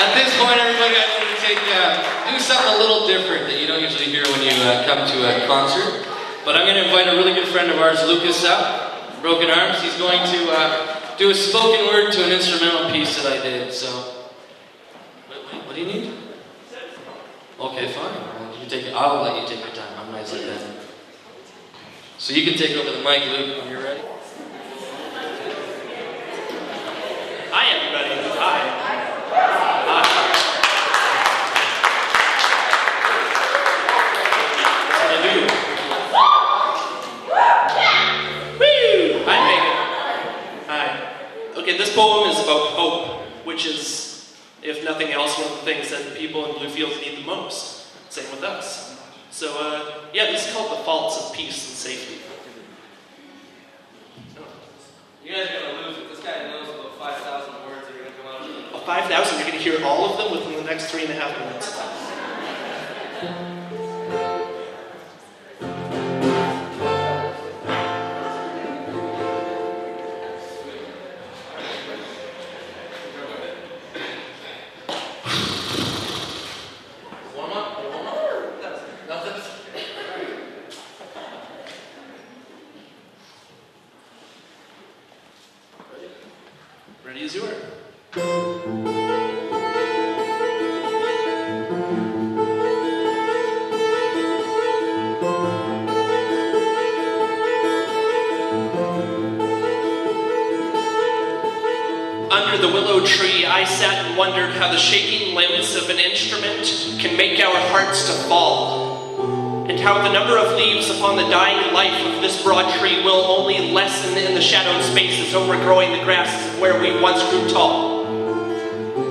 At this point, everybody, I'm going to do something a little different that you don't usually hear when you come to a concert. But I'm going to invite a really good friend of ours, Lucas Epp, Broken Arms. He's going to do a spoken word to an instrumental piece that I did. So, what do you need? Okay, fine. You take it. I'll let you take your time. I'm nice like that. So you can take over the mic, Luke, when you're ready. Hi, everybody. Hi. Okay, this poem is about hope, which is, if nothing else, one of the things that people in Bluefields need the most. Same with us. So, yeah, this is called The Faults of Peace and Safety. You guys are going to lose it. This guy knows about 5,000 words that are going to come out of it. Oh, 5,000? You're going to hear all of them within the next 3.5 minutes. Ready as you are. Under the willow tree, I sat and wondered how the shaking limbs of an instrument can make our hearts to fall, and how the number of leaves upon the dying life of this broad tree will only lessen in the shadowed spaces overgrowing the grasses of where we once grew tall.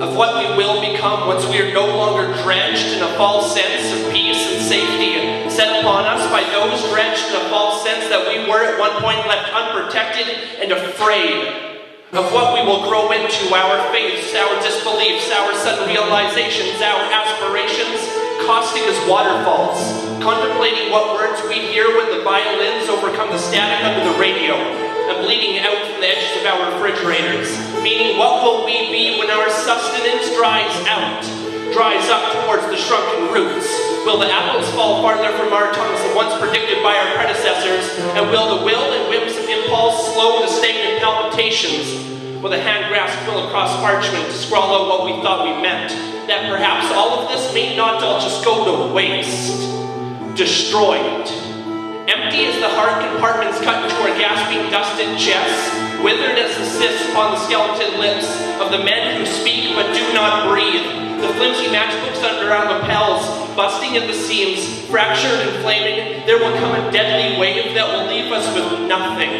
Of what we will become once we are no longer drenched in a false sense of peace and safety set upon us by those drenched in a false sense that we were at one point left unprotected and afraid. Of what we will grow into, our faiths, our disbeliefs, our sudden realizations, our aspirations, costing as waterfalls, contemplating what words we hear when the violins overcome the static under the radio, and bleeding out from the edges of our refrigerators, meaning what will we be when our sustenance dries up towards the shrunken roots? Will the apples fall farther from our tongues than once predicted by our predecessors, and will the will and whims of impulse slow to stagnant palpitations? Will the hand grasp quill across parchment to scrawl out what we thought we meant? That perhaps all of this may not all just go to waste. Destroyed. Empty as the heart compartments cut into our gasping, dusted chests, withered as the cysts upon the skeleton lips of the men who speak but do not breathe. The flimsy matchbooks under our lapels, busting at the seams, fractured and flaming, there will come a deadly wave that will leave us with nothing.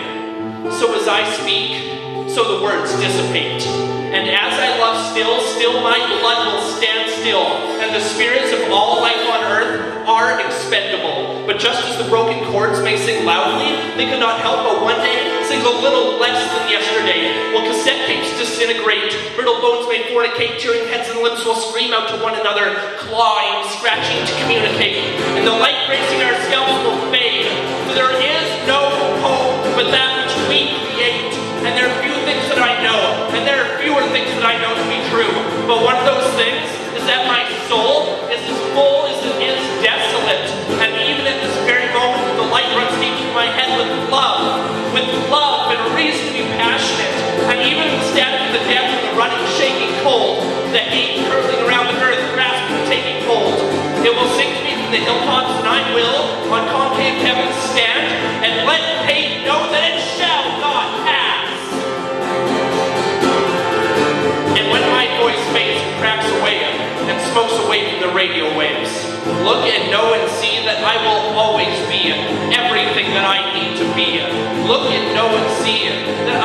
So as I speak, so the words dissipate. And as I love still my blood will stand still, and the spirits of all life on earth are expendable. But just as the broken chords may sing loudly, they cannot help but one day sing a little less than yesterday. Will cassette tapes disintegrate, brittle bones may fornicate, tearing heads and lips will scream out to one another, clawing, scratching to communicate, and the light gracing our scalps will fade. For there is no hope but that which we create. And there are few things that I know, and there are fewer things that I know to be true. But one of those things is that my soul is as full as it is desolate. And even at this very moment, the light runs deep through my head with love and a reason to be passionate. And even in the static of the death and the running, shaking cold, the hate curling around the earth, grasping and taking hold, it will sink to me from the hilltops, and I will, on concave heavens, stand and let hate know that it shall not pass. And when my voice fades and cracks away and smokes away from the radio waves, look and know and see that I will always be everything that I need to be. Look and know and see that